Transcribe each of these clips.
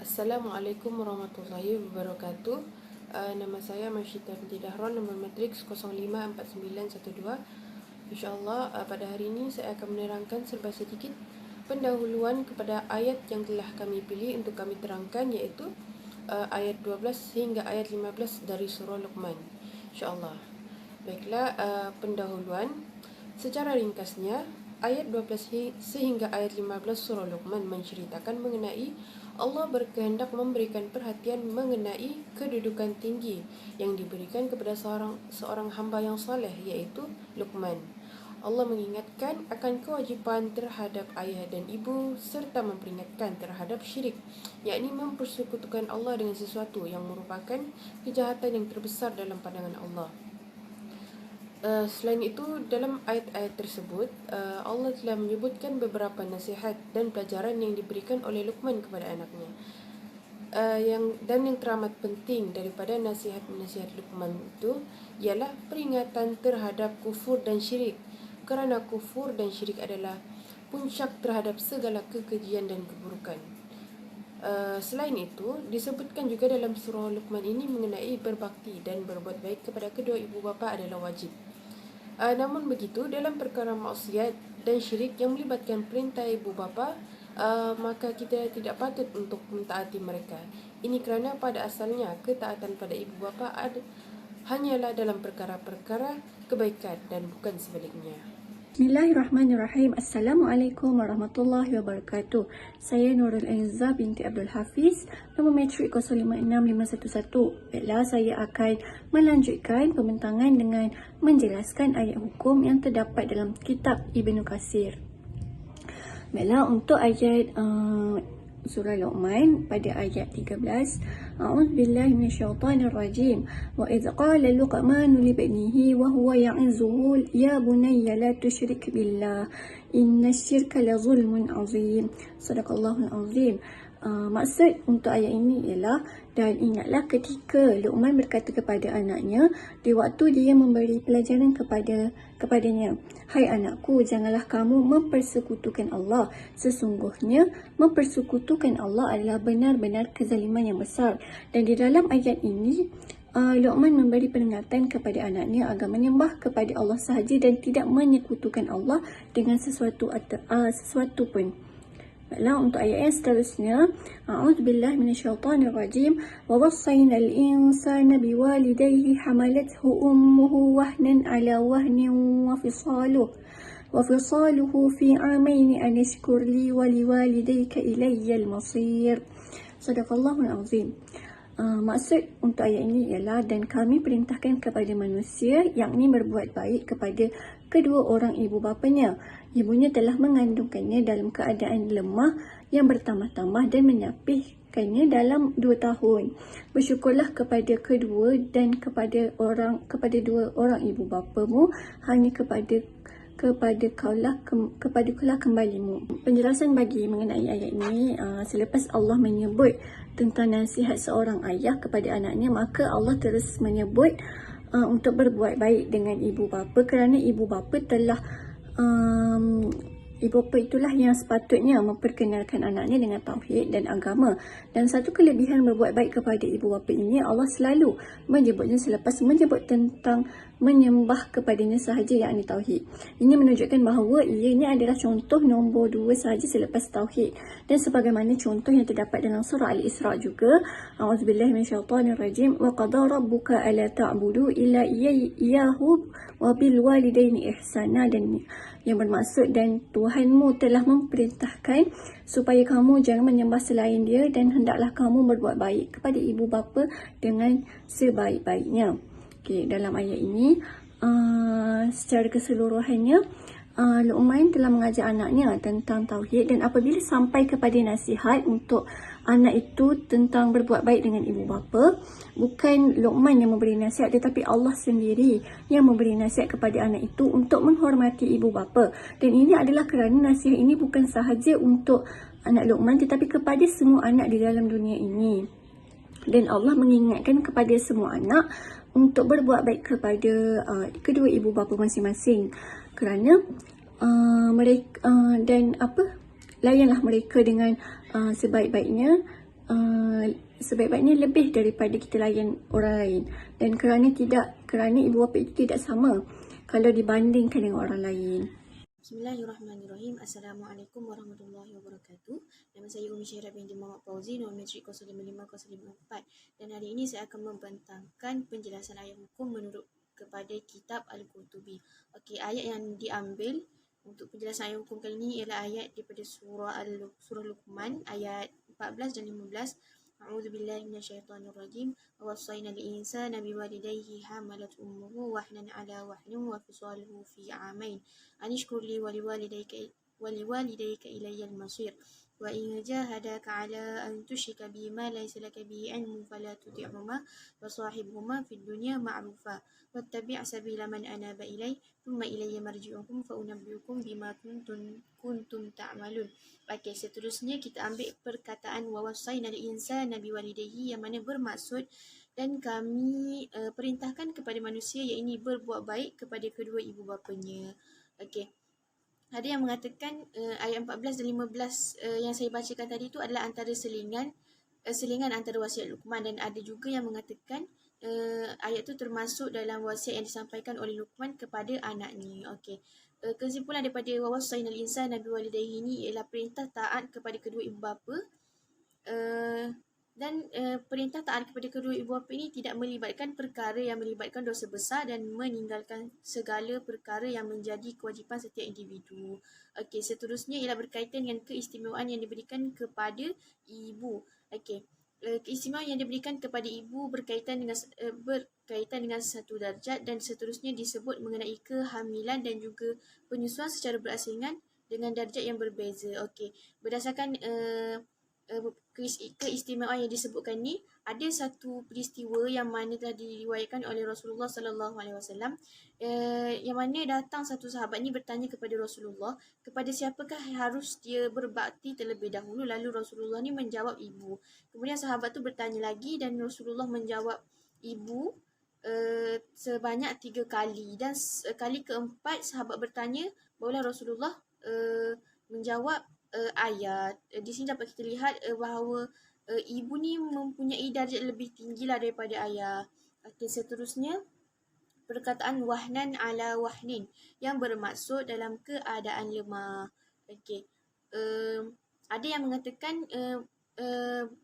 Assalamualaikum warahmatullahi wabarakatuh. Nama saya Masyita binti Dahron, nombor matriks 054912. InsyaAllah pada hari ini saya akan menerangkan serba sedikit pendahuluan kepada ayat yang telah kami pilih untuk kami terangkan, iaitu ayat 12 hingga ayat 15 dari surah Luqman. InsyaAllah. Baiklah, pendahuluan secara ringkasnya, ayat 12 sehingga ayat 15 surah Luqman menceritakan mengenai Allah berkehendak memberikan perhatian mengenai kedudukan tinggi yang diberikan kepada seorang hamba yang saleh, iaitu Luqman. Allah mengingatkan akan kewajipan terhadap ayah dan ibu serta memperingatkan terhadap syirik, yakni mempersekutukan Allah dengan sesuatu yang merupakan kejahatan yang terbesar dalam pandangan Allah. Selain itu, dalam ayat-ayat tersebut, Allah telah menyebutkan beberapa nasihat dan pelajaran yang diberikan oleh Luqman kepada anaknya. Yang teramat penting daripada nasihat-nasihat Luqman itu ialah peringatan terhadap kufur dan syirik, kerana kufur dan syirik adalah puncak terhadap segala kekejian dan keburukan. Selain itu, disebutkan juga dalam surah Luqman ini mengenai berbakti dan berbuat baik kepada kedua ibu bapa adalah wajib. Namun begitu, dalam perkara maksiat dan syirik yang melibatkan perintah ibu bapa, maka kita tidak patut untuk mentaati mereka. Ini kerana pada asalnya ketaatan pada ibu bapa hanyalah dalam perkara-perkara kebaikan dan bukan sebaliknya. Bismillahirrahmanirrahim. Assalamualaikum warahmatullahi wabarakatuh. Saya Nurul Aizah binti Abdul Hafiz, nombor matrik 056511. Baiklah, saya akan melanjutkan pembentangan dengan menjelaskan ayat hukum yang terdapat dalam kitab Ibnu Katsir. Baiklah, untuk ayat surah Luqman pada ayat 13, A'udzubillahi minasyaitonirrajim. Wa idz qala Luqman li ibnihi wa huwa ya'izuhu ya bunayya la tusyrik billah innasyirka la zulmun azim. Sadaqallahul azim. Maksud untuk ayat ini ialah, dan ingatlah ketika Luqman berkata kepada anaknya di waktu dia memberi pelajaran kepadanya, hai anakku, janganlah kamu mempersekutukan Allah. Sesungguhnya mempersekutukan Allah adalah benar-benar kezaliman yang besar. Dan di dalam ayat ini Luqman memberi peringatan kepada anaknya agar menyembah kepada Allah sahaja dan tidak menyekutukan Allah dengan sesuatu pun. Baiklah, untuk ayat yang seterusnya, A'udzubillahi minasyaitonirrajim. Wa wassaynal insana biwalidayhi hamalathu ummuhu wahnan ala wahnin wa fisaluhu fi 'amaini an ishkur li wa liwalidayka ilayyal masir. Sadaqallahul azim. Maksud untuk ayat ini ialah, dan kami perintahkan kepada manusia, yakni berbuat baik kepada kedua orang ibu bapanya. Ibunya telah mengandungkannya dalam keadaan lemah yang bertambah-tambah dan menyapihkannya dalam 2 tahun. Bersyukurlah kepada kedua dan kepada dua orang ibu bapamu, hanya kepada kaulah kembalimu. Penjelasan bagi mengenai ayat ini, selepas Allah menyebut tentang nasihat seorang ayah kepada anaknya, maka Allah terus menyebut untuk berbuat baik dengan ibu bapa, kerana ibu bapa itulah yang sepatutnya memperkenalkan anaknya dengan tauhid dan agama. Dan satu kelebihan berbuat baik kepada ibu bapa ini, Allah selalu menyebutnya selepas menyebut tentang menyembah kepadanya sahaja, yakni tauhid. Ini menunjukkan bahawa ianya adalah contoh nombor 2 sahaja selepas tauhid. Dan sebagaimana contoh yang terdapat dalam surah Al-Isra juga, A'udzubillahi minasyaitonirrajim. Wa qada rabbuka alla ta'budu illa iyyahu wa bil walidaini ihsana, dan yang bermaksud, dan Tuhanmu telah memerintahkan supaya kamu jangan menyembah selain dia, dan hendaklah kamu berbuat baik kepada ibu bapa dengan sebaik-baiknya. Okay, dalam ayat ini secara keseluruhannya Luqman telah mengajar anaknya tentang tauhid, dan apabila sampai kepada nasihat untuk anak itu tentang berbuat baik dengan ibu bapa, bukan Luqman yang memberi nasihat, tetapi Allah sendiri yang memberi nasihat kepada anak itu untuk menghormati ibu bapa. Dan ini adalah kerana nasihat ini bukan sahaja untuk anak Luqman, tetapi kepada semua anak di dalam dunia ini. Dan Allah mengingatkan kepada semua anak untuk berbuat baik kepada kedua ibu bapa masing-masing, kerana mereka layanlah mereka dengan sebaik-baiknya sebaik-baiknya lebih daripada kita layan orang lain. Dan kerana ibu bapa itu tidak sama kalau dibandingkan dengan orang lain. Bismillahirrahmanirrahim. Assalamualaikum warahmatullahi wabarakatuh. Nama saya Umi Syirah binti Muhammad Fauzi, nombor metrik 055-054. Dan hari ini saya akan membentangkan penjelasan ayat hukum menurut kepada kitab Al-Qurtubi. Okey, ayat yang diambil untuk penjelasan ayat hukum kali ini ialah ayat daripada surah Luqman ayat 14 dan 15. A'udzu billahi minasyaitonir rajim. Wa wassayna al-insana biwalidayhi hamalat ummuhu wahnan ala wahnin wa fisaluhu fi 'amain. Anishkur li wa liwalidayka ilayya al-masir. Wa in jahadaka 'ala an tushrika bima laysa laka bihi 'ilmun fala tuti'huma wa sahibhuma fid dunya ma'rufa. Wattabi' sabila man anaba ilayya thumma ilayya marji'ukum fa unabbi'ukum bima kuntum ta'malun. Okey, seterusnya kita ambil perkataan wa wasaina al-insana biwalidayhi yang mana bermaksud dan kami perintahkan kepada manusia iaitu berbuat baik kepada kedua ibu bapanya. Okey. Ada yang mengatakan ayat 14 dan 15 yang saya bacakan tadi itu adalah antara selingan antara wasiat Luqman, dan ada juga yang mengatakan ayat itu termasuk dalam wasiat yang disampaikan oleh Luqman kepada anaknya. Okey. Kesimpulan daripada wa wasainal insana biwalidayhi ini ialah perintah taat kepada kedua ibu bapa. Dan perintah taat kepada kedua ibu bapa ini tidak melibatkan perkara yang melibatkan dosa besar dan meninggalkan segala perkara yang menjadi kewajipan setiap individu. Okey, seterusnya ialah berkaitan dengan keistimewaan yang diberikan kepada ibu. Okey. Keistimewaan yang diberikan kepada ibu berkaitan dengan satu darjat, dan seterusnya disebut mengenai kehamilan dan juga penyusuan secara berasingan dengan darjat yang berbeza. Okey, berdasarkan keistimewaan yang disebutkan ni, ada satu peristiwa yang mana telah diriwayatkan oleh Rasulullah sallallahu alaihi wasallam, yang mana datang satu sahabat ni bertanya kepada Rasulullah, kepada siapakah harus dia berbakti terlebih dahulu. Lalu Rasulullah ni menjawab ibu. Kemudian sahabat tu bertanya lagi dan Rasulullah menjawab ibu sebanyak 3 kali, dan kali keempat sahabat bertanya, barulah Rasulullah menjawab ayat. Di sini dapat kita lihat bahawa ibu ni mempunyai darjat lebih tinggi lah daripada ayah. Okey, seterusnya perkataan wahnan ala wahnin yang bermaksud dalam keadaan lemah. Okey, ada yang mengatakan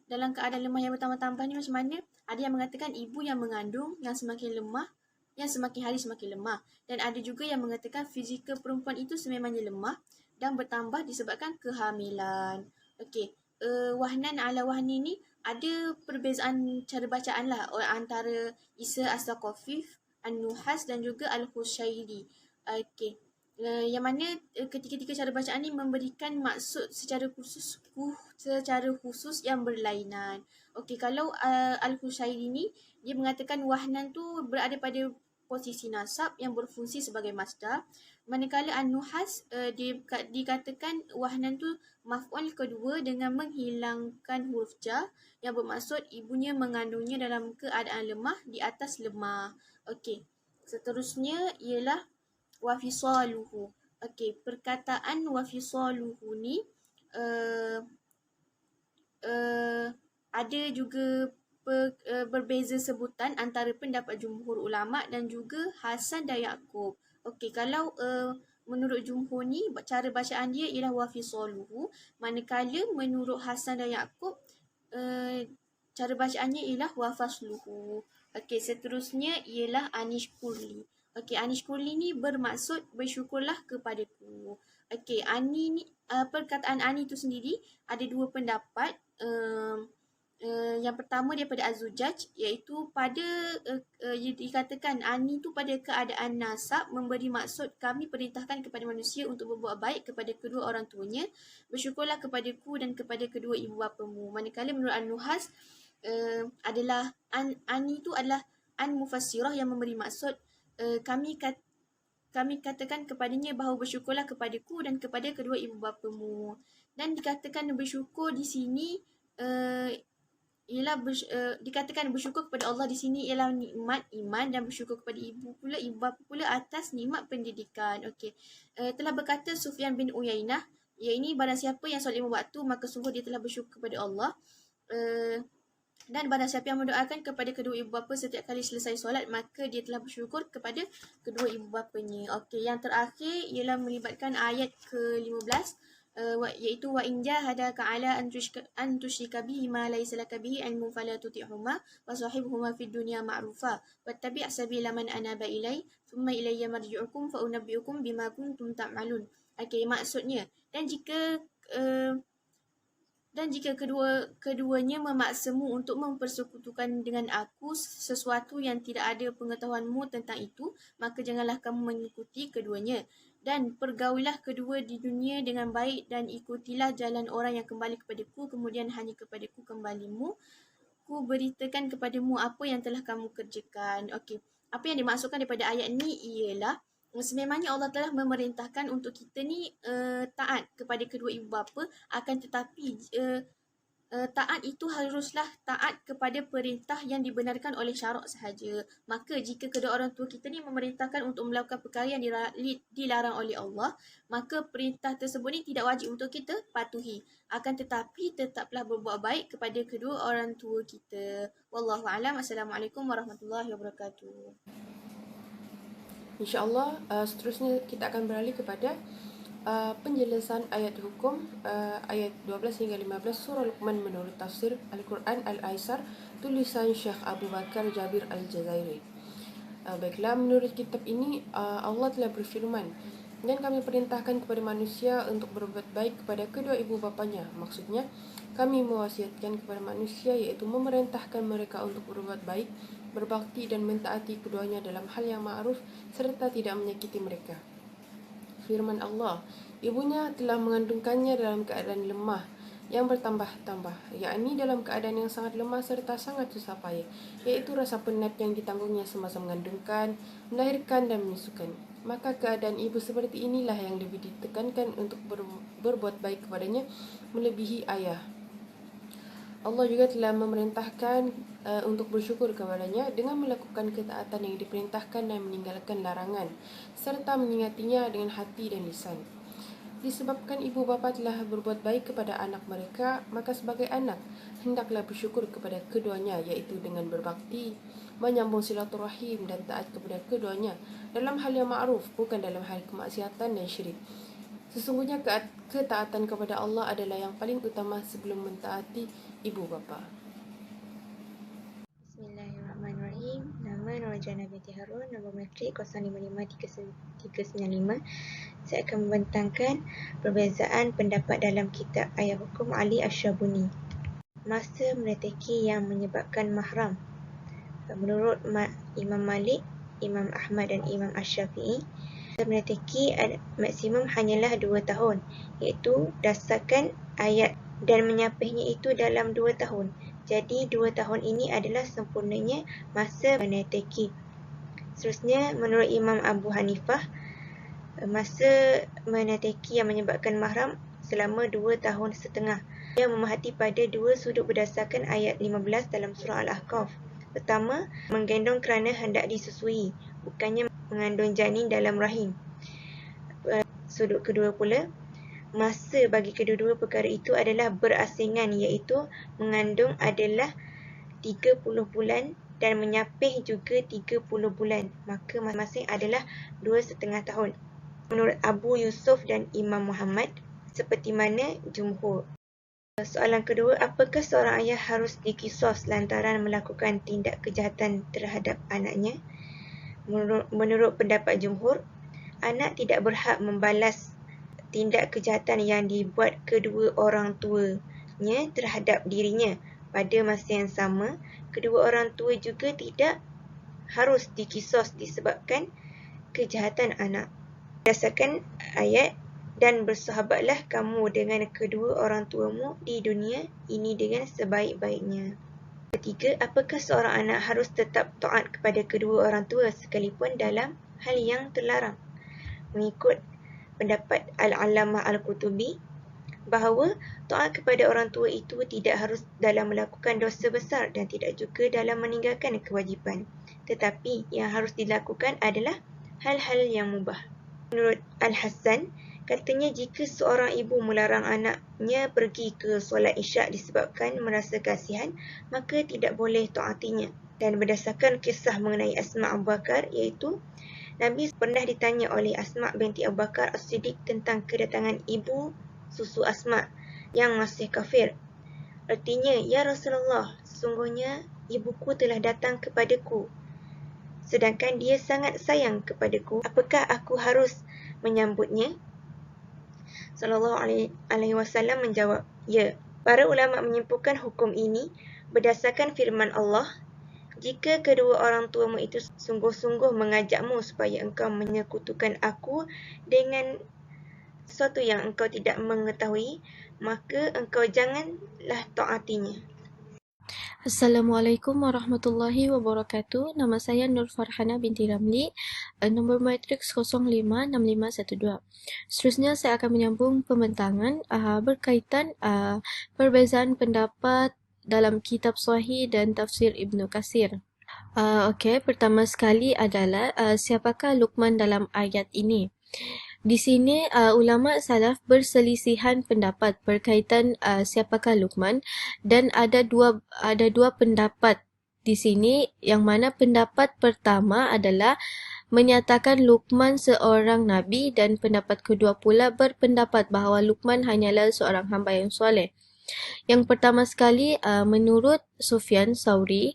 dalam keadaan lemah yang bertambah-tambah ni macam mana? Ada yang mengatakan ibu yang mengandung yang semakin lemah, yang semakin hari semakin lemah. Dan ada juga yang mengatakan fizikal perempuan itu sememangnya lemah dan bertambah disebabkan kehamilan. Okey, wahnan ala wahni ni ada perbezaan cara bacaan lah antara Isa As-Saqafif, An-Nuhas dan juga Al-Hushairi. Okey, yang mana ketiga-tiga cara bacaan ni memberikan maksud secara khusus yang berlainan. Okey, kalau Al-Hushairi ni dia mengatakan wahnan tu berada pada posisi nasab yang berfungsi sebagai masdar, manakala An-Nuhas dikatakan wahnan tu maf'ul kedua dengan menghilangkan huruf jar yang bermaksud ibunya mengandungnya dalam keadaan lemah di atas lemah. Okey, seterusnya ialah wa fisaluhu. Okey, perkataan wa fisaluhu ni ada juga berbeza sebutan antara pendapat jumhur ulama dan juga Hasan dan Yaqub. Okey, kalau menurut jumhur ni cara bacaan dia ialah wa fisaluhu, manakala menurut Hasan dan Yaqub cara bacaannya ialah wa fasluhu. Okey, seterusnya ialah anishkurli. Okey, anishkurli ni bermaksud bersyukurlah kepadaku. Okey, ani ni perkataan ani tu sendiri ada dua pendapat. Yang pertama daripada Az-Zujaj, iaitu pada dikatakan ani tu pada keadaan nasab memberi maksud kami perintahkan kepada manusia untuk berbuat baik kepada kedua orang tuanya, bersyukurlah kepadaku dan kepada kedua ibu bapamu. Manakala menurut An-Nuhas adalah ani tu adalah an mufassirah yang memberi maksud kami katakan kepadanya bahawa bersyukurlah kepadaku dan kepada kedua ibu bapamu. Dan dikatakan bersyukur di sini ialah dikatakan bersyukur kepada Allah di sini ialah nikmat iman, dan bersyukur kepada ibu bapa pula atas nikmat pendidikan. Okey, telah berkata Sufyan bin Uyainah, iaitu barang siapa yang solat 5 waktu maka sungguh dia telah bersyukur kepada Allah. Dan barang siapa yang mendoakan kepada kedua ibu bapa setiap kali selesai solat, maka dia telah bersyukur kepada kedua ibu bapanya. Okey, yang terakhir ialah melibatkan ayat ke-15, iaitu wa in jahadaka ala an tusyrika bihi ma laysa laka bihi ilmun fala tuti'huma wa sahibhuma fid dunya ma'rufa wattabi' sabila man anaba ilai thumma ilayya marji'ukum fa unabbi'ukum bima kuntum ta'malun. Okey, maksudnya dan jika keduanya memaksamu untuk mempersekutukan dengan aku sesuatu yang tidak ada pengetahuanmu tentang itu, maka janganlah kamu mengikuti keduanya. Dan pergaulilah kedua di dunia dengan baik dan ikutilah jalan orang yang kembali kepadaku, kemudian hanya kepadaku kembalimu. Ku beritakan kepadamu apa yang telah kamu kerjakan. Okey, apa yang dimaksudkan daripada ayat ni ialah sememangnya Allah telah memerintahkan untuk kita ni taat kepada kedua ibu bapa, akan tetapi taat itu haruslah taat kepada perintah yang dibenarkan oleh syarak sahaja. Maka jika kedua orang tua kita ni memerintahkan untuk melakukan perkara yang dilarang oleh Allah, maka perintah tersebut ni tidak wajib untuk kita patuhi. Akan tetapi tetaplah berbuat baik kepada kedua orang tua kita. Wallahualam. Assalamualaikum warahmatullahi wabarakatuh. InsyaAllah seterusnya kita akan beralih kepada penjelasan ayat hukum ayat 12 hingga 15 surah Luqman menurut tafsir Al-Quran Al-Aisar tulisan Syekh Abu Bakar Jabir Al-Jazairi. Baiklah, menurut kitab ini Allah telah berfirman, dan kami perintahkan kepada manusia untuk berbuat baik kepada kedua ibu bapanya. Maksudnya, kami mewasiatkan kepada manusia iaitu memerintahkan mereka untuk berbuat baik, berbakti dan mentaati keduanya dalam hal yang ma'ruf serta tidak menyakiti mereka. Firman Allah, ibunya telah mengandungkannya dalam keadaan lemah yang bertambah-tambah, yakni dalam keadaan yang sangat lemah serta sangat susah payah, iaitu rasa penat yang ditanggungnya semasa mengandungkan, melahirkan dan menyusukan. Maka keadaan ibu seperti inilah yang lebih ditekankan untuk berbuat baik kepadanya melebihi ayah. Allah juga telah memerintahkan untuk bersyukur kepadanya dengan melakukan ketaatan yang diperintahkan dan meninggalkan larangan, serta mengingatinya dengan hati dan lisan. Disebabkan ibu bapa telah berbuat baik kepada anak mereka, maka sebagai anak, hendaklah bersyukur kepada keduanya, iaitu dengan berbakti, menyambung silaturahim dan taat kepada keduanya dalam hal yang ma'ruf, bukan dalam hal kemaksiatan dan syirik. Sesungguhnya ketaatan kepada Allah adalah yang paling utama sebelum mentaati ibu bapa. Bismillahirrahmanirrahim. Nama Nurjana binti Harun, nombor matrik 055395. Saya akan membentangkan perbezaan pendapat dalam kitab Ayat Hukum Ali Asy-Syabuni. Masa meneteki yang menyebabkan mahram. Menurut Imam Malik, Imam Ahmad dan Imam Asy-Syafi'i, masa meneteki maksimum hanyalah 2 tahun, iaitu berdasarkan ayat, dan menyapihnya itu dalam 2 tahun. Jadi 2 tahun ini adalah sempurnanya masa meneteki. Seterusnya, menurut Imam Abu Hanifah, masa meneteki yang menyebabkan mahram selama 2 tahun setengah. Dia memerhati pada 2 sudut berdasarkan ayat 15 dalam surah Al-Ahqaf. Pertama, menggendong kerana hendak disusui, bukannya mengandung janin dalam rahim. Sudut kedua pula, masa bagi kedua-dua perkara itu adalah berasingan, iaitu mengandung adalah 30 bulan dan menyapih juga 30 bulan. Maka masing-masing adalah 2,5 tahun. Menurut Abu Yusuf dan Imam Muhammad, seperti mana jumhur. Soalan kedua, apakah seorang ayah harus dikisos lantaran melakukan tindak kejahatan terhadap anaknya? Menurut pendapat jumhur, anak tidak berhak membalas tindak kejahatan yang dibuat kedua orang tuanya terhadap dirinya. Pada masa yang sama, kedua orang tua juga tidak harus dikisos disebabkan kejahatan anak. Berdasarkan ayat, dan bersahabatlah kamu dengan kedua orang tuamu di dunia ini dengan sebaik-baiknya. Ketiga, apakah seorang anak harus tetap taat kepada kedua orang tua sekalipun dalam hal yang terlarang? Mengikut pendapat Al-Allamah Al-Qutubi, bahawa taat kepada orang tua itu tidak harus dalam melakukan dosa besar dan tidak juga dalam meninggalkan kewajipan. Tetapi yang harus dilakukan adalah hal-hal yang mubah. Menurut Al-Hasan, Katanya jika seorang ibu melarang anaknya pergi ke solat isyak disebabkan merasa kasihan, maka tidak boleh taatinya. Dan berdasarkan kisah mengenai Asma' Abu Bakar, iaitu Nabi pernah ditanya oleh Asma' binti Abu Bakar As-Siddiq tentang kedatangan ibu susu Asma' yang masih kafir. Artinya, "Ya Rasulullah, sesungguhnya ibuku telah datang kepadaku, sedangkan dia sangat sayang kepadaku. Apakah aku harus menyambutnya?" Sallallahu alaihi wasallam menjawab, "Ya." Para ulama menyimpulkan hukum ini berdasarkan firman Allah, "Jika kedua orang tuamu itu sungguh-sungguh mengajakmu supaya engkau menyekutukan aku dengan sesuatu yang engkau tidak mengetahui, maka engkau janganlah taatinya." Assalamualaikum warahmatullahi wabarakatuh. Nama saya Nur Farhana binti Ramli, nombor matriks 056512. Seterusnya saya akan menyambung pembentangan berkaitan perbezaan pendapat dalam kitab Sahih dan tafsir Ibnu Katsir. Okey, pertama sekali adalah siapakah Luqman dalam ayat ini? Di sini ulama salaf berselisihan pendapat berkaitan siapakah Luqman, dan ada dua pendapat di sini, yang mana pendapat pertama adalah menyatakan Luqman seorang nabi, dan pendapat kedua pula berpendapat bahawa Luqman hanyalah seorang hamba yang soleh. Yang pertama sekali, menurut Sufyan Tsauri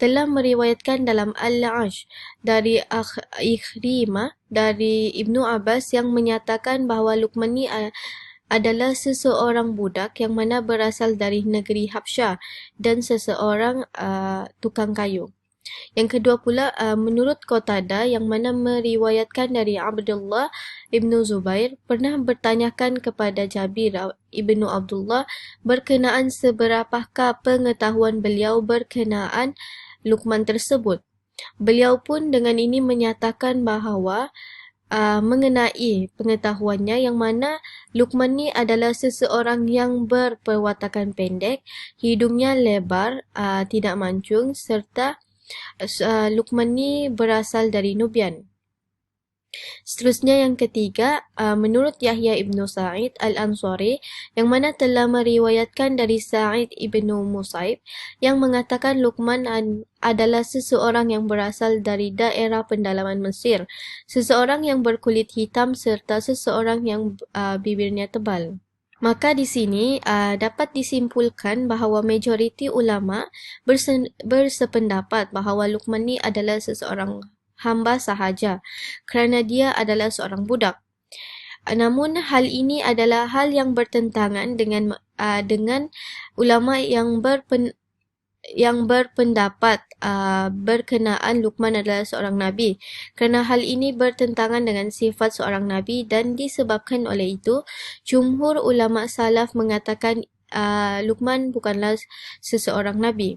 telah meriwayatkan dalam Al-Ash dari Ikrimah dari Ibnu Abbas yang menyatakan bahawa Luqman ni adalah seseorang budak yang mana berasal dari negeri Habsyah dan seseorang tukang kayu. Yang kedua pula, menurut Qatadah yang mana meriwayatkan dari Abdullah Ibnu Zubair pernah bertanyakan kepada Jabir Ibnu Abdullah berkenaan seberapakah pengetahuan beliau berkenaan Luqman tersebut. Beliau pun dengan ini menyatakan bahawa mengenai pengetahuannya, yang mana Luqman ni adalah seseorang yang berperwatakan pendek, hidungnya lebar, tidak mancung, serta Luqman ni berasal dari Nubian. Seterusnya yang ketiga, menurut Yahya Ibnu Sa'id Al-Ansari yang mana telah meriwayatkan dari Sa'id Ibnu Musaib yang mengatakan Luqman adalah seseorang yang berasal dari daerah pendalaman Mesir, seseorang yang berkulit hitam serta seseorang yang bibirnya tebal. Maka di sini dapat disimpulkan bahawa majoriti ulama bersependapat bahawa Luqman ni adalah seseorang hamba sahaja kerana dia adalah seorang budak. Namun hal ini adalah hal yang bertentangan dengan ulama yang berpendapat berkenaan Luqman adalah seorang nabi, kerana hal ini bertentangan dengan sifat seorang nabi, dan disebabkan oleh itu jumhur ulama salaf mengatakan Luqman bukanlah seseorang nabi.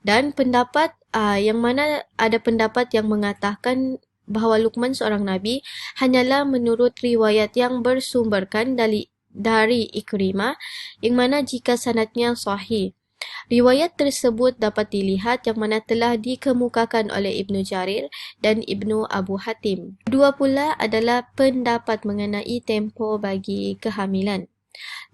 Dan pendapat yang mana ada pendapat yang mengatakan bahawa Luqman seorang nabi hanyalah menurut riwayat yang bersumberkan dari Ikrimah, yang mana jika sanadnya sahih. Riwayat tersebut dapat dilihat yang mana telah dikemukakan oleh Ibnu Jarir dan Ibnu Abu Hatim. Kedua pula adalah pendapat mengenai tempoh bagi kehamilan.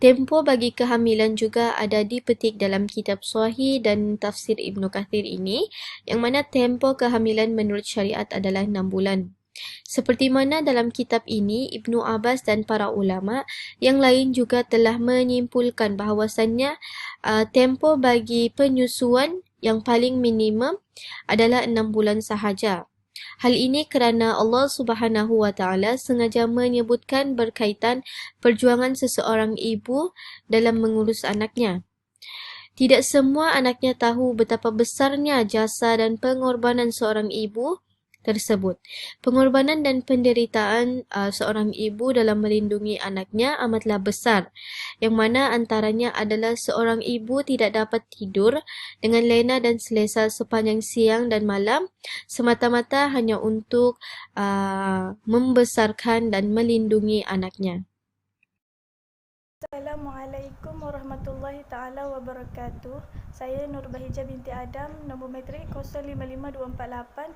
Tempoh bagi kehamilan juga ada dipetik dalam kitab Sahih dan tafsir Ibnu Katsir ini, yang mana tempoh kehamilan menurut syariat adalah 6 bulan. Seperti mana dalam kitab ini, Ibnu Abbas dan para ulama yang lain juga telah menyimpulkan bahawasannya tempoh bagi penyusuan yang paling minimum adalah 6 bulan sahaja. Hal ini kerana Allah Subhanahu wa Ta'ala sengaja menyebutkan berkaitan perjuangan seseorang ibu dalam mengurus anaknya. Tidak semua anaknya tahu betapa besarnya jasa dan pengorbanan seorang ibu tersebut. Pengorbanan dan penderitaan seorang ibu dalam melindungi anaknya amatlah besar, yang mana antaranya adalah seorang ibu tidak dapat tidur dengan lena dan selesa sepanjang siang dan malam semata-mata hanya untuk membesarkan dan melindungi anaknya. Assalamualaikum warahmatullahi taala wabarakatuh. Saya Nur Bahijah binti Adam, nombor matrik 055248,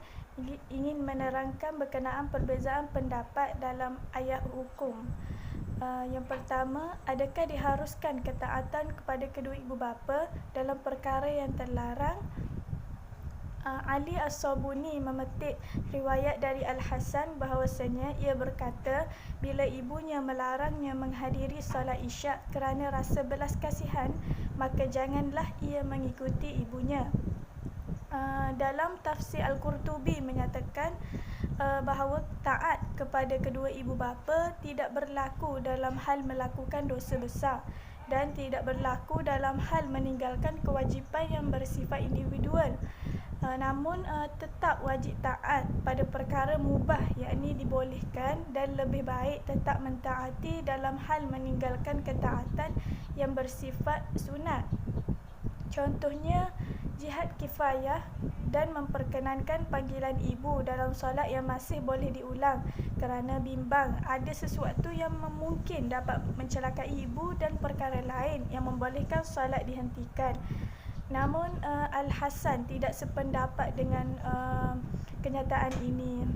ingin menerangkan berkenaan perbezaan pendapat dalam ayat hukum. Yang pertama, adakah diharuskan ketaatan kepada kedua ibu bapa dalam perkara yang terlarang? Ali As-Sabuni memetik riwayat dari Al-Hasan bahawasanya ia berkata, bila ibunya melarangnya menghadiri solat Isyak kerana rasa belas kasihan, maka janganlah ia mengikuti ibunya. Dalam tafsir Al-Qurtubi menyatakan bahawa taat kepada kedua ibu bapa tidak berlaku dalam hal melakukan dosa besar dan tidak berlaku dalam hal meninggalkan kewajipan yang bersifat individual. Namun tetap wajib taat pada perkara mubah, yakni dibolehkan, dan lebih baik tetap mentaati dalam hal meninggalkan ketaatan yang bersifat sunat. Contohnya jihad kifayah dan memperkenankan panggilan ibu dalam solat yang masih boleh diulang kerana bimbang ada sesuatu yang mungkin dapat mencelakai ibu dan perkara lain yang membolehkan solat dihentikan. Namun Al-Hasan tidak sependapat dengan kenyataan ini.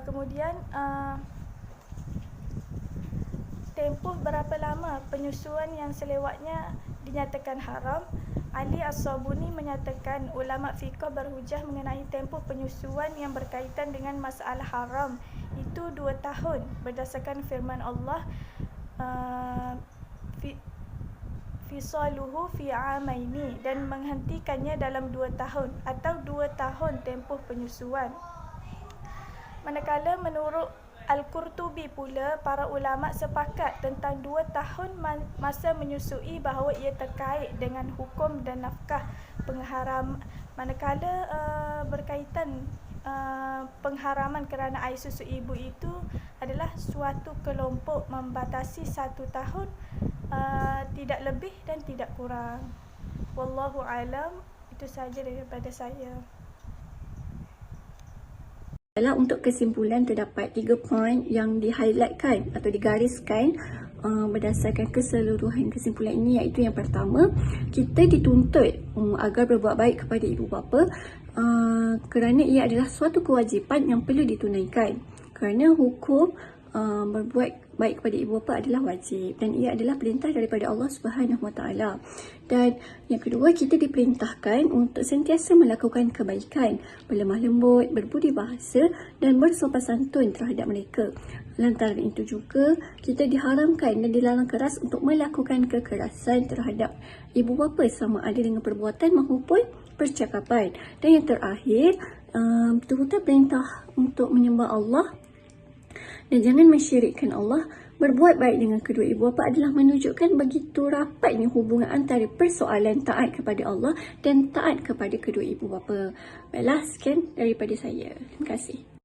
Kemudian tempoh berapa lama penyusuan yang selewatnya dinyatakan haram? Ali As-Sabuni menyatakan ulama fiqh berhujah mengenai tempoh penyusuan yang berkaitan dengan masalah haram itu 2 tahun berdasarkan firman Allah, fisaluhu fi amaini, dan menghentikannya dalam 2 tahun atau 2 tahun tempoh penyusuan. Manakala menurut Al-Qurtubi pula, para ulama sepakat tentang 2 tahun masa menyusui bahawa ia terkait dengan hukum dan nafkah pengharam. Manakala berkaitan pengharaman kerana air susu ibu itu adalah suatu kelompok membatasi 1 tahun, tidak lebih dan tidak kurang. Wallahu alam. Itu sahaja daripada saya. Untuk kesimpulan, terdapat 3 poin yang di-highlightkan atau digariskan berdasarkan keseluruhan kesimpulan ini, iaitu yang pertama, kita dituntut agar berbuat baik kepada ibu bapa kerana ia adalah suatu kewajipan yang perlu ditunaikan, kerana hukum berbuat baik kepada ibu bapa adalah wajib dan ia adalah perintah daripada Allah Subhanahu Wa Taala. Dan yang kedua, kita diperintahkan untuk sentiasa melakukan kebaikan, berlemah lembut, berbudi bahasa dan bersopan santun terhadap mereka. Lantaran itu juga kita diharamkan dan dilarang keras untuk melakukan kekerasan terhadap ibu bapa sama ada dengan perbuatan maupun percakapan. Dan yang terakhir, turut perintah untuk menyembah Allah dan jangan mensyirikkan Allah. Berbuat baik dengan kedua ibu bapa adalah menunjukkan begitu rapatnya hubungan antara persoalan taat kepada Allah dan taat kepada kedua ibu bapa. Baiklah, sekian daripada saya. Terima kasih.